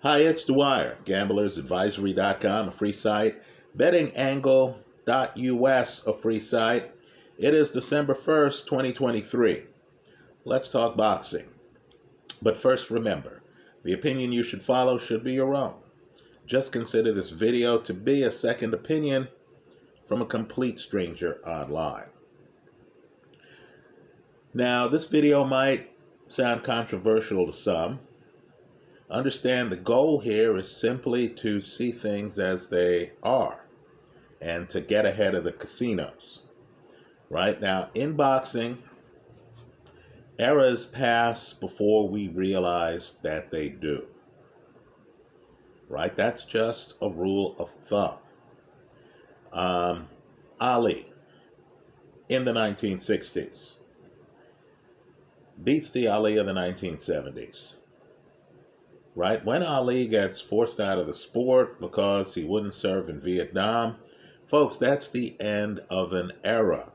Hi, it's Dwyer, gamblersadvisory.com, a free site, bettingangle.us, a free site. It is December 1st, 2023. Let's talk boxing. But first, remember, the opinion you should follow should be your own. Just consider this video to be a second opinion from a complete stranger online. Now, this video might sound controversial to some. Understand the goal here is simply to see things as they are and to get ahead of the casinos. Right now, in boxing, eras pass before we realize that they do. Right? That's just a rule of thumb. Ali, in the 1960s, beats the Ali of the 1970s. Right? When Ali gets forced out of the sport because he wouldn't serve in Vietnam, folks, that's the end of an era.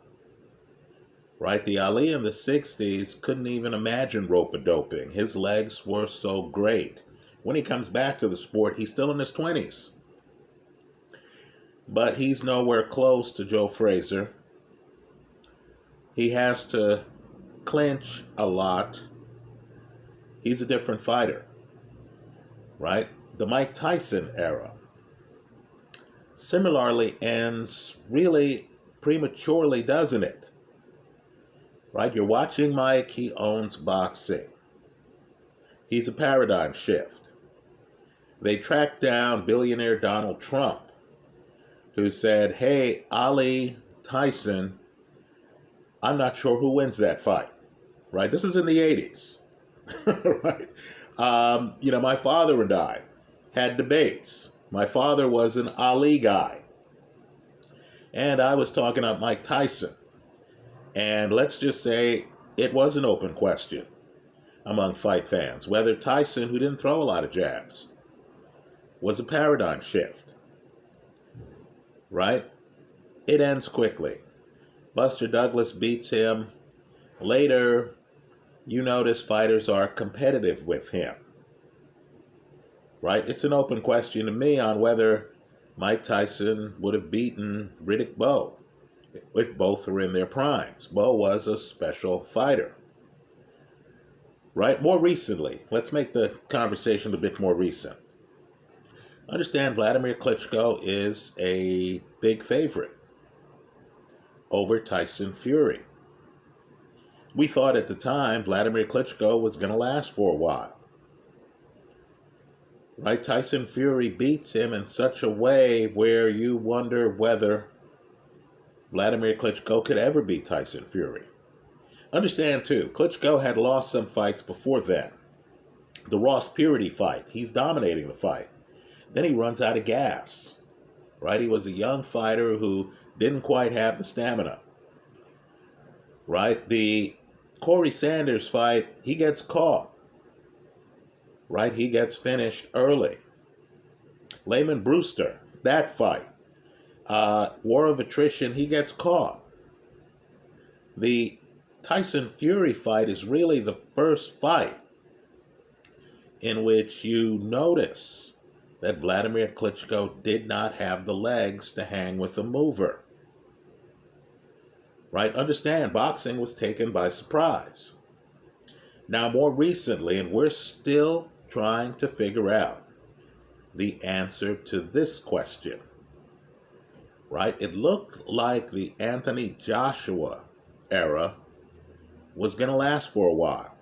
Right? The Ali in the 60s couldn't even imagine rope-a-doping. His legs were so great. When he comes back to the sport, he's still in his 20s. But he's nowhere close to Joe Frazier. He has to clinch a lot. He's a different fighter. Right? The Mike Tyson era similarly ends really prematurely, doesn't it? Right? You're watching Mike, he owns boxing. He's a paradigm shift. They tracked down billionaire Donald Trump, who said, hey, Ali, Tyson, I'm not sure who wins that fight. Right? This is in the 80s. Right? My father and I had debates. My father was an Ali guy. And I was talking about Mike Tyson. And let's just say it was an open question among fight fans whether Tyson, who didn't throw a lot of jabs, was a paradigm shift. Right? It ends quickly. Buster Douglas beats him. Later, you notice fighters are competitive with him. Right? It's an open question to me on whether Mike Tyson would have beaten Riddick Bowe if both were in their primes. Bowe was a special fighter. Right? More recently, let's make the conversation a bit more recent. Understand Vladimir Klitschko is a big favorite over Tyson Fury. We thought at the time Vladimir Klitschko was going to last for a while. Right? Tyson Fury beats him in such a way where you wonder whether Vladimir Klitschko could ever beat Tyson Fury. Understand, too, Klitschko had lost some fights before then. The Ross Purity fight, he's dominating the fight. Then he runs out of gas. Right? He was a young fighter who didn't quite have the stamina. Right? The Corey Sanders fight, he gets caught. Right? He gets finished early. Layman Brewster, that fight. War of attrition, he gets caught. The Tyson Fury fight is really the first fight in which you notice that Vladimir Klitschko did not have the legs to hang with the mover. Right? Understand, boxing was taken by surprise. Now, more recently, and we're still trying to figure out the answer to this question. Right? It looked like the Anthony Joshua era was going to last for a while.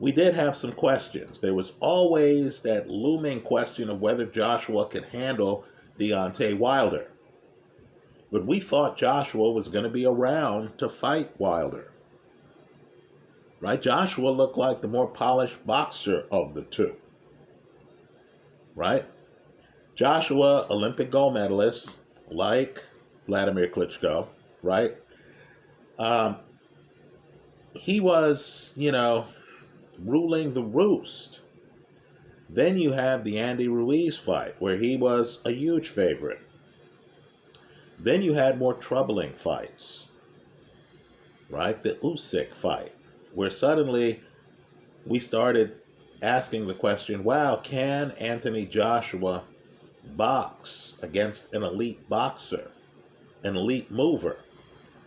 We did have some questions. There was always that looming question of whether Joshua could handle Deontay Wilder. But we thought Joshua was going to be around to fight Wilder. Right? Joshua looked like the more polished boxer of the two. Right? Joshua, Olympic gold medalist, like Vladimir Klitschko, right? He was, ruling the roost. Then you have the Andy Ruiz fight, where he was a huge favorite. Then you had more troubling fights, right? The Usyk fight, where suddenly we started asking the question, wow, can Anthony Joshua box against an elite boxer, an elite mover?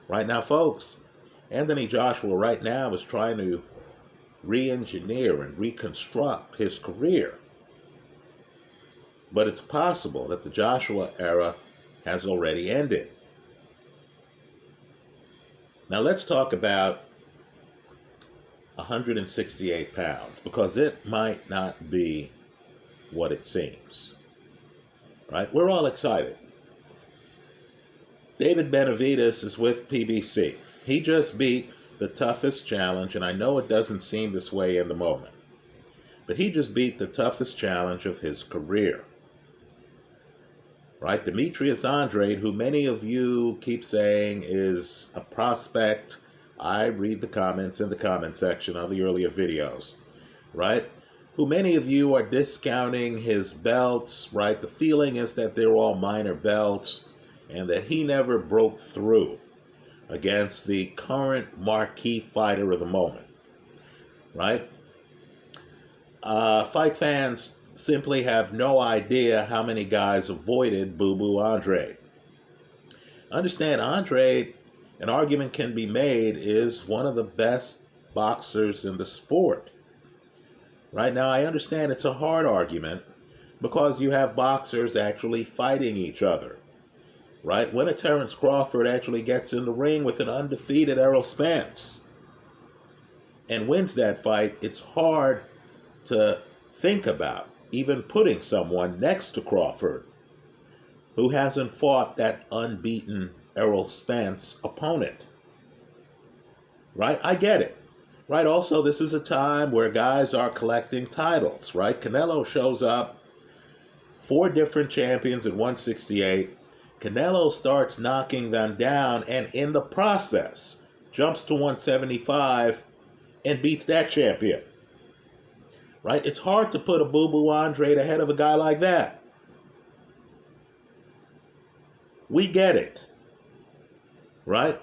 Right now, folks, Anthony Joshua right now is trying to re-engineer and reconstruct his career. But it's possible that the Joshua era has already ended. Now let's talk about 168 pounds, because it might not be what it seems. Right? We're all excited. David Benavidez is with PBC. He just beat the toughest challenge, and I know it doesn't seem this way in the moment, but he just beat the toughest challenge of his career. Right? Demetrius Andrade, who many of you keep saying is a prospect. I read the comments in the comment section of the earlier videos, right? Who many of you are discounting his belts, right? The feeling is that they're all minor belts and that he never broke through against the current marquee fighter of the moment, right? Fight fans simply have no idea how many guys avoided Boo Boo Andrade. Understand, Andrade, an argument can be made, is one of the best boxers in the sport. Right now, I understand it's a hard argument because you have boxers actually fighting each other. Right? When a Terence Crawford actually gets in the ring with an undefeated Errol Spence and wins that fight, it's hard to think about even putting someone next to Crawford who hasn't fought that unbeaten Errol Spence opponent. Right? I get it. Right? Also, this is a time where guys are collecting titles. Right? Canelo shows up, 4 different champions at 168. Canelo starts knocking them down and in the process jumps to 175 and beats that champion. Right? It's hard to put a Boo Boo Andrade ahead of a guy like that. We get it. Right?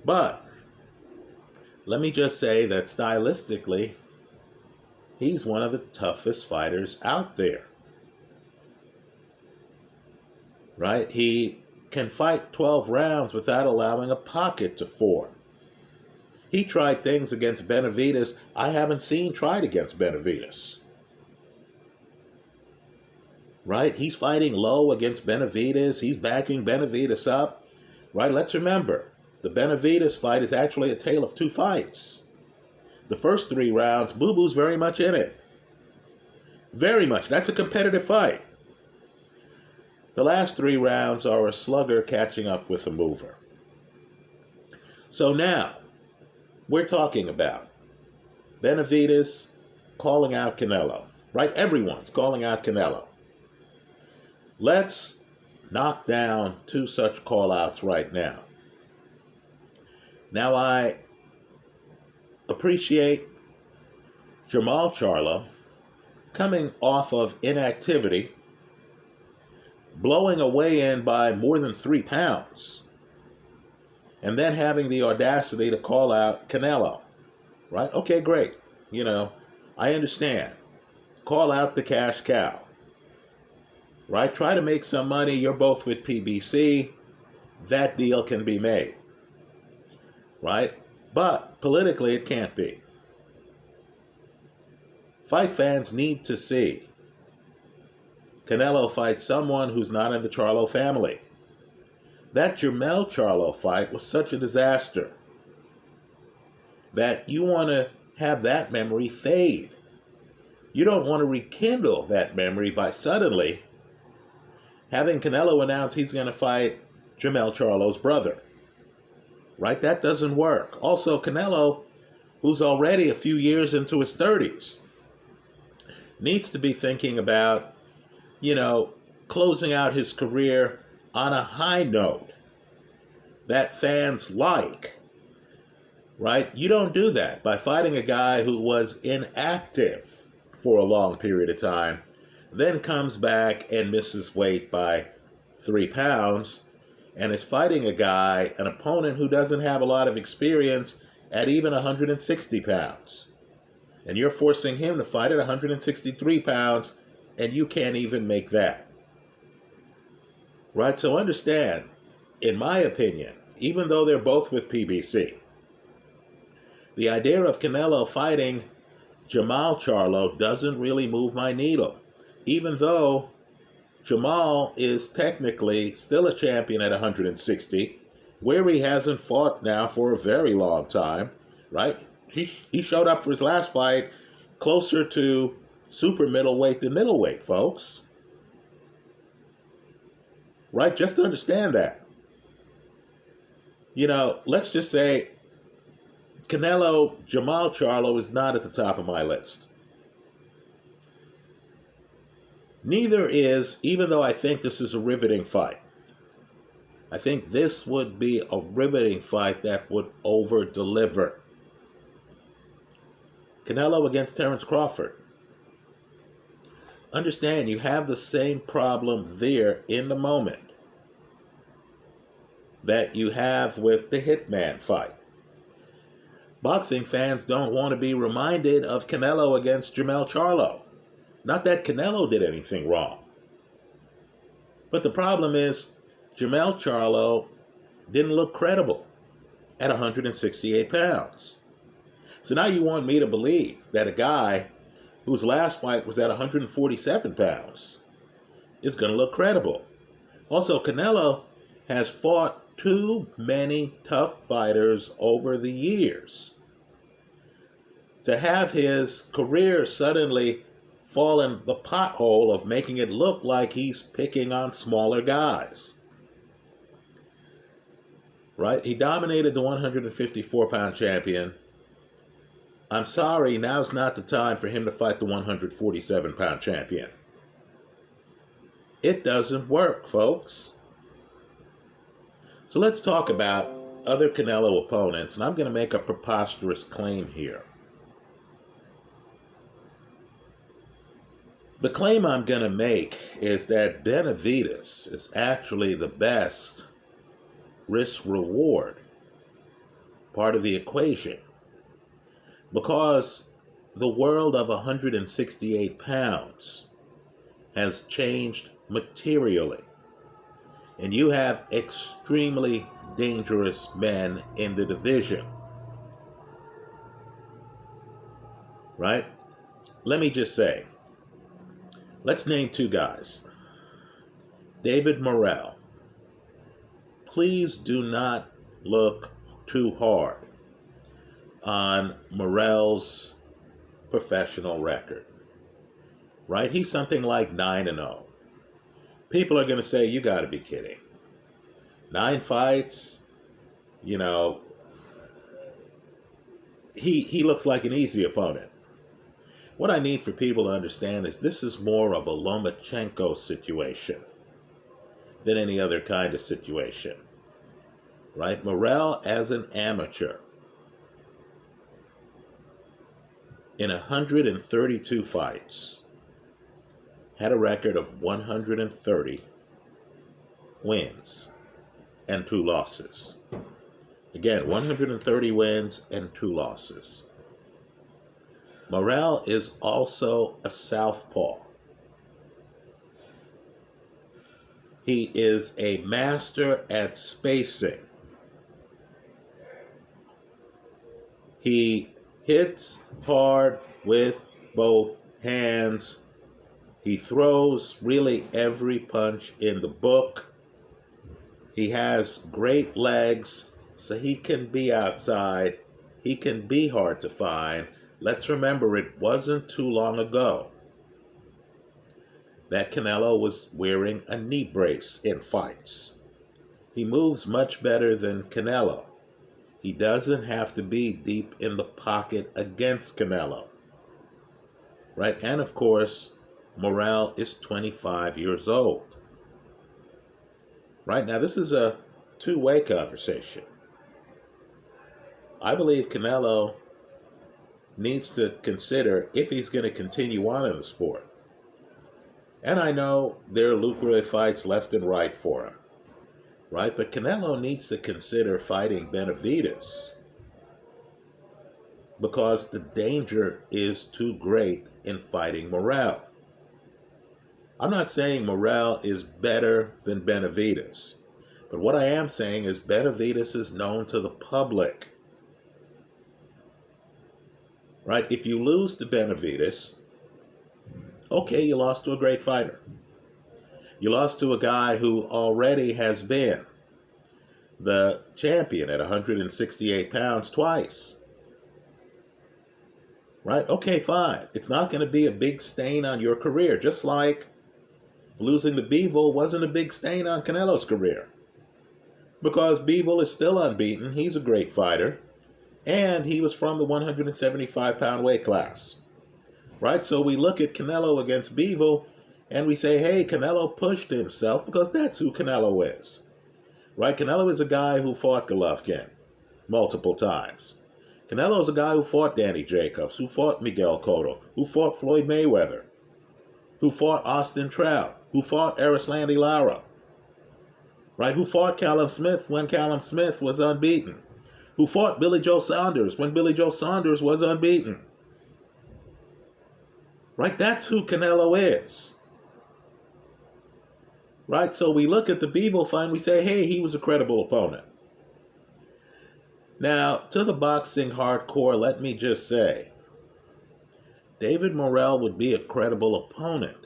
But let me just say that stylistically, he's one of the toughest fighters out there. Right? He can fight 12 rounds without allowing a pocket to form. He tried things against Benavidez I haven't seen tried against Benavidez. Right? He's fighting low against Benavidez. He's backing Benavidez up. Right? Let's remember, the Benavidez fight is actually a tale of 2 fights. The first 3 rounds, Boo Boo's very much in it. Very much. That's a competitive fight. The last 3 rounds are a slugger catching up with a mover. So now, we're talking about Benavidez calling out Canelo. Right? Everyone's calling out Canelo. Let's knock down 2 such call-outs right now. Now, I appreciate Jermall Charlo coming off of inactivity, blowing a weigh-in by more than 3 pounds, and then having the audacity to call out Canelo. Right? Okay, great. You know, I understand. Call out the cash cow. Right? Try to make some money. You're both with PBC. That deal can be made. Right? But politically, it can't be. Fight fans need to see Canelo fight someone who's not in the Charlo family. That Jermell Charlo fight was such a disaster that you want to have that memory fade. You don't want to rekindle that memory by suddenly having Canelo announce he's going to fight Jermell Charlo's brother. Right? That doesn't work. Also, Canelo, who's already a few years into his 30s, needs to be thinking about, closing out his career on a high note that fans like. Right? You don't do that by fighting a guy who was inactive for a long period of time, then comes back and misses weight by 3 pounds, and is fighting a guy, an opponent who doesn't have a lot of experience at even 160 pounds. And you're forcing him to fight at 163 pounds, and you can't even make that. Right? So understand, in my opinion, even though they're both with PBC, the idea of Canelo fighting Jamal Charlo doesn't really move my needle. Even though Jamal is technically still a champion at 160, where he hasn't fought now for a very long time, right? He showed up for his last fight closer to super middleweight than middleweight, folks. Right? Just to understand that. You know, let's just say Canelo, Jamal Charlo is not at the top of my list. Neither is, even though I think this is a riveting fight. I think this would be a riveting fight that would over-deliver. Canelo against Terence Crawford. Understand, you have the same problem there in the moment that you have with the Hitman fight. Boxing fans don't want to be reminded of Canelo against Jamal Charlo. Not that Canelo did anything wrong. But the problem is, Jamal Charlo didn't look credible at 168 pounds. So now you want me to believe that a guy whose last fight was at 147 pounds is going to look credible. Also, Canelo has fought too many tough fighters over the years to have his career suddenly fall in the pothole of making it look like he's picking on smaller guys. Right? He dominated the 154-pound champion. I'm sorry, now's not the time for him to fight the 147-pound champion. It doesn't work, folks. So let's talk about other Canelo opponents, and I'm going to make a preposterous claim here. The claim I'm going to make is that Benavidez is actually the best risk-reward part of the equation, because the world of 168 pounds has changed materially, and you have extremely dangerous men in the division. Right? Let me just say, let's name two guys. David Morel. Please do not look too hard on Morel's professional record. Right? He's something like 9-0. People are going to say, you got to be kidding. 9 fights, you know, he looks like an easy opponent. What I need for people to understand is this is more of a Lomachenko situation than any other kind of situation. Right? Morel, as an amateur, in 132 fights, had a record of 130 wins and 2 losses. Again, 130 wins and 2 losses. Morel is also a southpaw. He is a master at spacing. He hits hard with both hands. He throws really every punch in the book. He has great legs, so he can be outside. He can be hard to find. Let's remember, it wasn't too long ago that Canelo was wearing a knee brace in fights. He moves much better than Canelo. He doesn't have to be deep in the pocket against Canelo. Right? And of course, Morel is 25 years old. Right? Now, this is a two-way conversation. I believe Canelo needs to consider if he's going to continue on in the sport. And I know there are lucrative fights left and right for him. Right? But Canelo needs to consider fighting Benavidez. because the danger is too great in fighting Morel. I'm not saying Morel is better than Benavidez, but what I am saying is Benavidez is known to the public. Right? If you lose to Benavidez, okay, you lost to a great fighter. You lost to a guy who already has been the champion at 168 pounds twice. Right? Okay, fine. It's not going to be a big stain on your career, just like losing to Bivol wasn't a big stain on Canelo's career. Because Bivol is still unbeaten, he's a great fighter, and he was from the 175-pound weight class. Right? So we look at Canelo against Bivol, and we say, hey, Canelo pushed himself because that's who Canelo is. Right? Canelo is a guy who fought Golovkin multiple times. Canelo is a guy who fought Danny Jacobs, who fought Miguel Cotto, who fought Floyd Mayweather, who fought Austin Trout, who fought Erislandy Lara, right? Who fought Callum Smith when Callum Smith was unbeaten, who fought Billy Joe Saunders when Billy Joe Saunders was unbeaten. Right? That's who Canelo is. Right? So we look at the Bivol fight and we say, hey, he was a credible opponent. Now, to the boxing hardcore, let me just say, David Morel would be a credible opponent.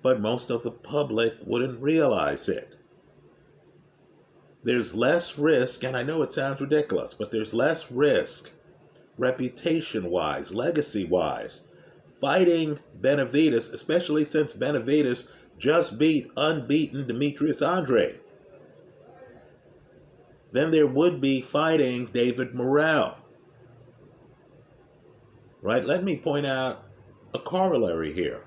But most of the public wouldn't realize it. There's less risk, and I know it sounds ridiculous, but there's less risk, reputation-wise, legacy-wise, fighting Benavidez, especially since Benavidez just beat unbeaten Demetrius Andrade, than there would be fighting David Morel. Right? Let me point out a corollary here.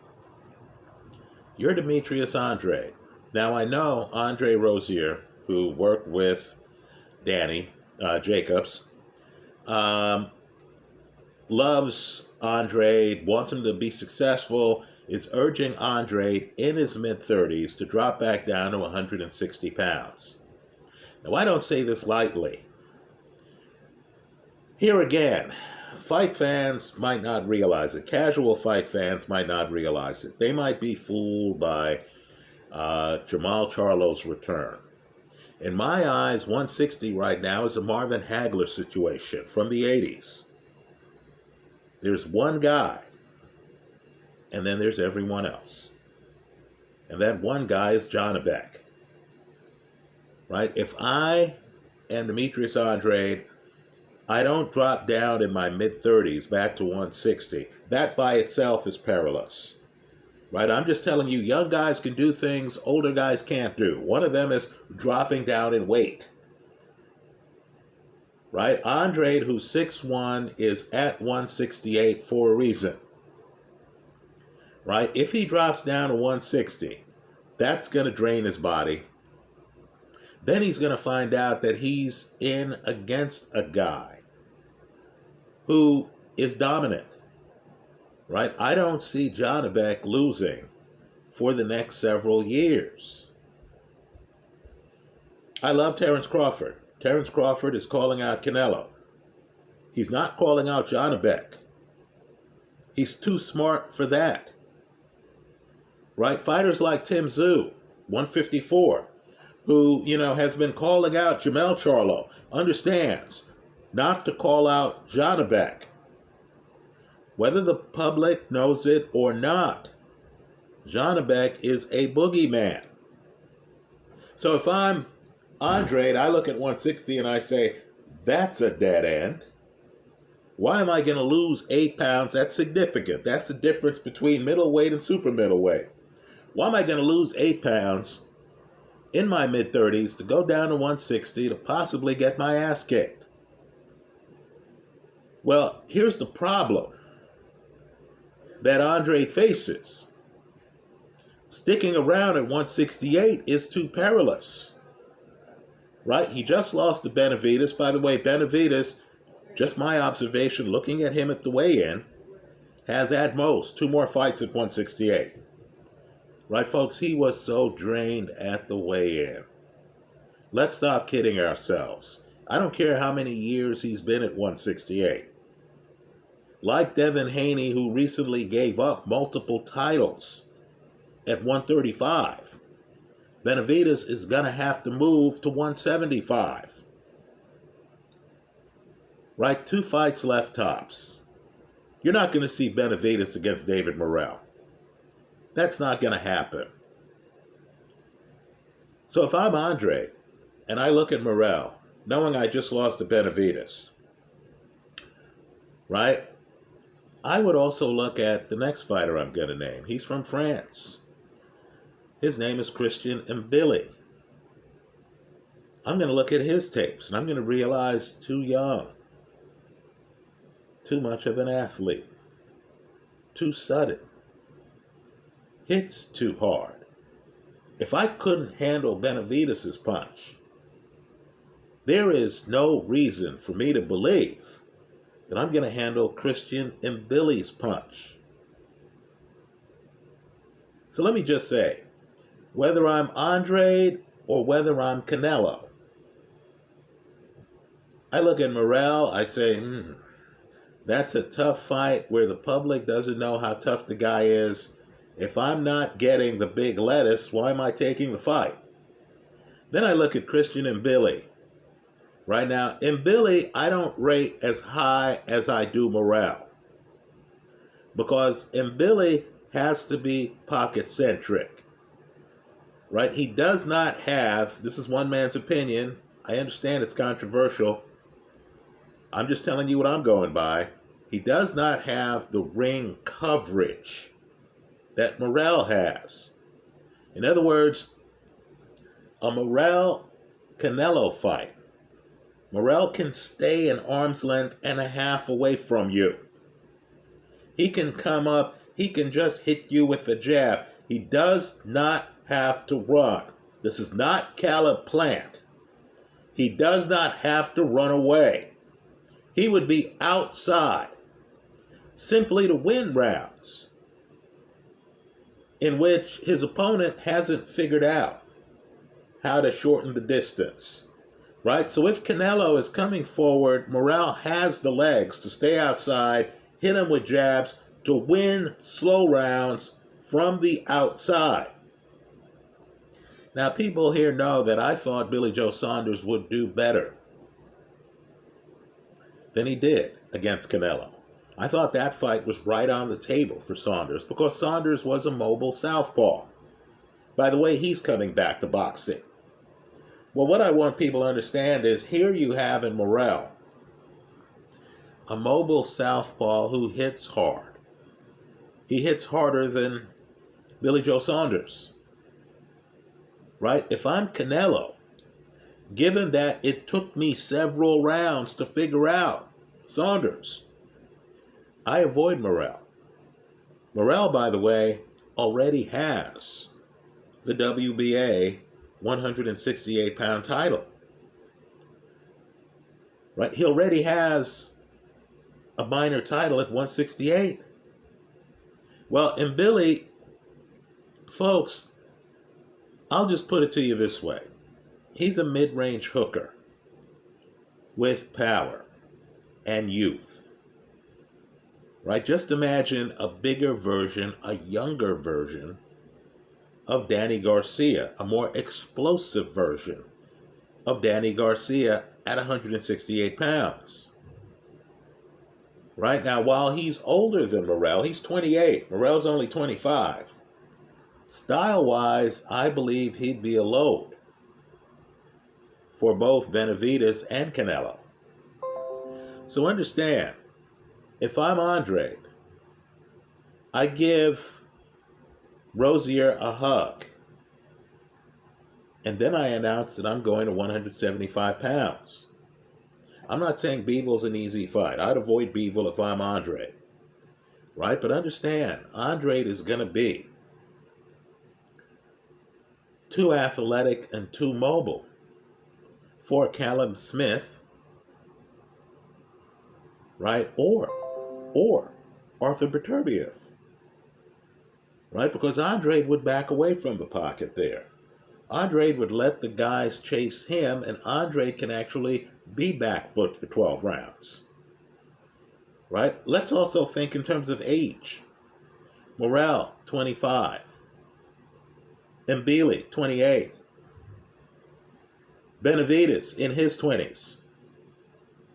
You're Demetrius Andrade. Now, I know Andre Rozier, who worked with Danny Jacobs, loves Andrade, wants him to be successful, is urging Andrade in his mid-30s to drop back down to 160 pounds. Now, I don't say this lightly. Here again, fight fans might not realize it. Casual fight fans might not realize it. They might be fooled by Jamal Charlo's return. In my eyes, 160 right now is a Marvin Hagler situation from the 80s. There's one guy, and then there's everyone else. And that one guy is Janabek. Right? If I am Demetrius Andrade, I don't drop down in my mid-30s back to 160. That by itself is perilous. Right? I'm just telling you, young guys can do things older guys can't do. One of them is dropping down in weight. Right? Andrade, who's 6'1", is at 168 for a reason. Right? If he drops down to 160, that's going to drain his body. Then he's going to find out that he's in against a guy who is dominant. Right? I don't see Janabek losing for the next several years. I love Terence Crawford. Terence Crawford is calling out Canelo. He's not calling out Janabek. He's too smart for that. Right? Fighters like Tim Tszyu, 154, who, has been calling out Jamel Charlo, understands not to call out Janabek. Whether the public knows it or not, Janabek is a boogeyman. So if I'm Andrade, I look at 160 and I say, that's a dead end. Why am I going to lose 8 pounds? That's significant. That's the difference between middleweight and super middleweight. Why am I going to lose 8 pounds in my mid-30s to go down to 160 to possibly get my ass kicked? Well, here's the problem that Andrade faces. Sticking around at 168 is too perilous. Right? He just lost to Benavidez. By the way, Benavidez, just my observation, looking at him at the weigh-in, has at most 2 more fights at 168. Right, folks? He was so drained at the weigh-in. Let's stop kidding ourselves. I don't care how many years he's been at 168. Like Devin Haney, who recently gave up multiple titles at 135, Benavidez is going to have to move to 175. Right? 2 fights left tops. You're not going to see Benavidez against David Morel. That's not going to happen. So if I'm Andrade and I look at Morel, knowing I just lost to Benavidez, right? I would also look at the next fighter I'm going to name. He's from France. His name is Christian Mbili. I'm going to look at his tapes and I'm going to realize too young, too much of an athlete, too sudden, hits too hard. If I couldn't handle Benavidez's punch, there is no reason for me to believe that I'm going to handle Christian Mbili's punch. So let me just say, whether I'm Andrade or whether I'm Canelo, I look at Morel, I say, that's a tough fight where the public doesn't know how tough the guy is. If I'm not getting the big lettuce, why am I taking the fight? Then I look at Christian Mbili. Right now, Mbili, I don't rate as high as I do Morel. Because Mbili has to be pocket-centric. Right? He does not have, this is one man's opinion, I understand it's controversial, I'm just telling you what I'm going by. He does not have the ring coverage that Morel has. In other words, a Morel-Canelo fight, Morel can stay an arm's length and a half away from you. He can come up, he can just hit you with a jab. He does not have to run. This is not Caleb Plant. He does not have to run away. He would be outside simply to win rounds in which his opponent hasn't figured out how to shorten the distance. Right? So if Canelo is coming forward, Morel has the legs to stay outside, hit him with jabs, to win slow rounds from the outside. Now, people here know that I thought Billy Joe Saunders would do better than he did against Canelo. I thought that fight was right on the table for Saunders because Saunders was a mobile southpaw. By the way, he's coming back to boxing. Well, what I want people to understand is here you have in Morel a mobile southpaw who hits hard. He hits harder than Billy Joe Saunders. Right? If I'm Canelo, given that it took me several rounds to figure out Saunders, I avoid Morel. Morel, by the way, already has the WBA 168-pound title. Right? He already has a minor title at 168. Well, in Billy, folks, I'll just put it to you this way. He's a mid-range hooker with power and youth. Right? Just imagine a bigger version, a younger version of Danny Garcia, a more explosive version of Danny Garcia at 168 pounds. Right now, while he's older than Morel, he's 28. Morel's only 25. Style-wise, I believe he'd be a load for both Benavidez and Canelo. So understand, if I'm Andrade, I give Rosier a hug. And then I announce that I'm going to 175 pounds. I'm not saying Bevil's an easy fight. I'd avoid Bivol if I'm Andrade. Right? But understand, Andrade is going to be too athletic and too mobile for Callum Smith, right? Or Arthur Beterbiev. Right? Because Andrade would back away from the pocket there. Andrade would let the guys chase him, and Andrade can actually be back foot for 12 rounds. Right? Let's also think in terms of age. Morel, 25. Mbili, 28. Benavidez in his 20s.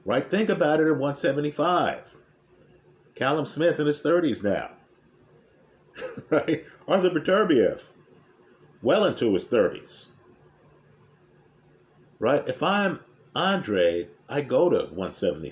Right? Think about it at 175. Callum Smith in his 30s now. Right? Arthur Beterbiev, well into his 30s. Right? If I'm Andrade, I go to 175.